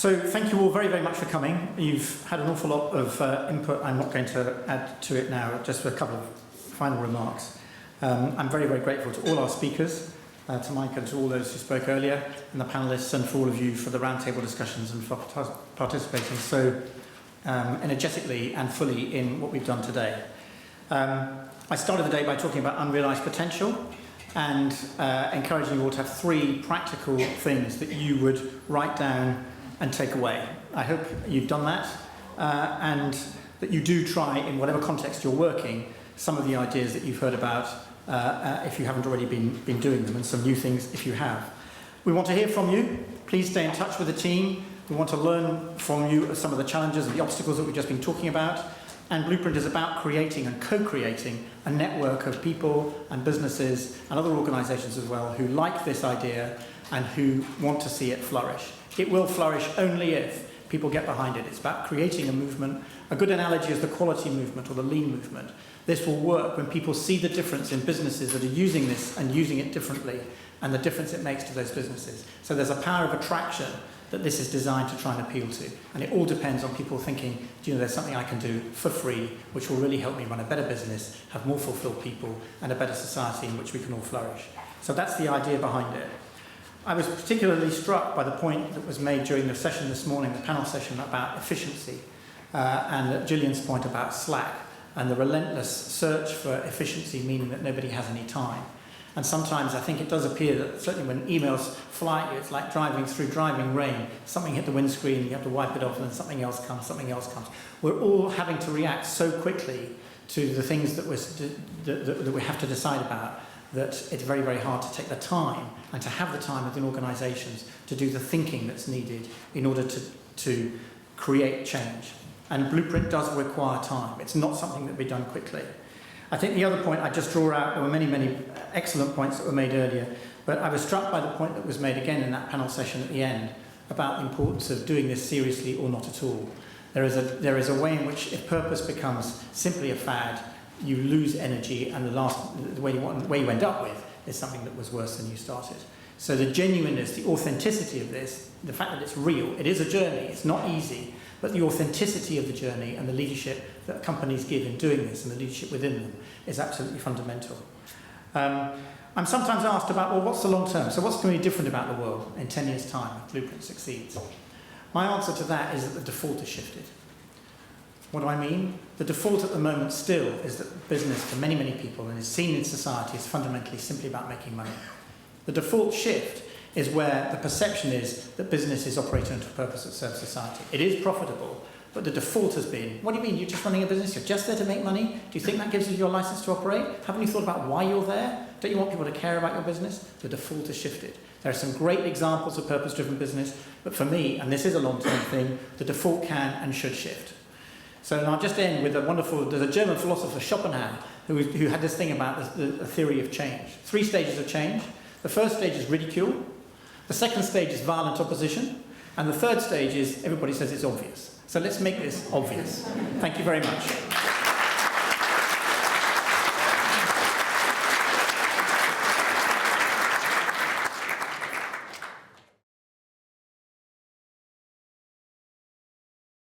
So thank you all very, very much for coming. You've had an awful lot of input. I'm not going to add to it now, just a couple of final remarks. I'm very, very grateful to all our speakers, to Mike and to all those who spoke earlier, and the panellists, and for all of you for the roundtable discussions and for participating so energetically and fully in what we've done today. I started the day by talking about unrealised potential and encouraging you all to have 3 practical things that you would write down and take away. I hope you've done that and that you do try, in whatever context you're working, some of the ideas that you've heard about if you haven't already been doing them, and some new things if you have. We want to hear from you. Please stay in touch with the team. We want to learn from you some of the challenges and the obstacles that we've just been talking about. And Blueprint is about creating and co-creating a network of people and businesses and other organisations as well who like this idea and who want to see it flourish. It will flourish only if people get behind it. It's about creating a movement. A good analogy is the quality movement or the lean movement. This will work when people see the difference in businesses that are using this and using it differently, and the difference it makes to those businesses. So there's a power of attraction that this is designed to try and appeal to. And it all depends on people thinking, do you know, there's something I can do for free which will really help me run a better business, have more fulfilled people, and a better society in which we can all flourish. So that's the idea behind it. I was particularly struck by the point that was made during the session this morning, the panel session, about efficiency, and Gillian's point about Slack and the relentless search for efficiency, meaning that nobody has any time. And sometimes I think it does appear that certainly when emails fly at you, it's like driving through driving rain. Something hit the windscreen, you have to wipe it off, and then something else comes, something else comes. We're all having to react so quickly to the things that we have to decide about, that it's very, very hard to take the time and to have the time within organisations to do the thinking that's needed in order to create change. And Blueprint does require time. It's not something that will be done quickly. I think the other point I just draw out, there were many, many excellent points that were made earlier, but I was struck by the point that was made again in that panel session at the end about the importance of doing this seriously or not at all. There is a way in which if purpose becomes simply a fad, you lose energy, and the way you end up with is something that was worse than you started. So the genuineness, the authenticity of this, the fact that it's real, it is a journey, it's not easy, but the authenticity of the journey and the leadership that companies give in doing this and the leadership within them is absolutely fundamental. I'm sometimes asked about, well, what's the long term? So what's going to be different about the world in 10 years' time if Blueprint succeeds? My answer to that is that the default has shifted. What do I mean? The default at the moment still is that business, for many, many people, and is seen in society, is fundamentally simply about making money. The default shift is where the perception is that business is operating to a purpose that serves society. It is profitable, but the default has been, what do you mean, you're just running a business, you're just there to make money? Do you think that gives you your license to operate? Haven't you thought about why you're there? Don't you want people to care about your business? The default has shifted. There are some great examples of purpose-driven business, but for me, and this is a long-term thing, the default can and should shift. So I'll just end with there's a German philosopher, Schopenhauer, who had this thing about the theory of change. 3 stages of change. The first stage is ridicule. The second stage is violent opposition. And the third stage is everybody says it's obvious. So let's make this obvious. Thank you very much.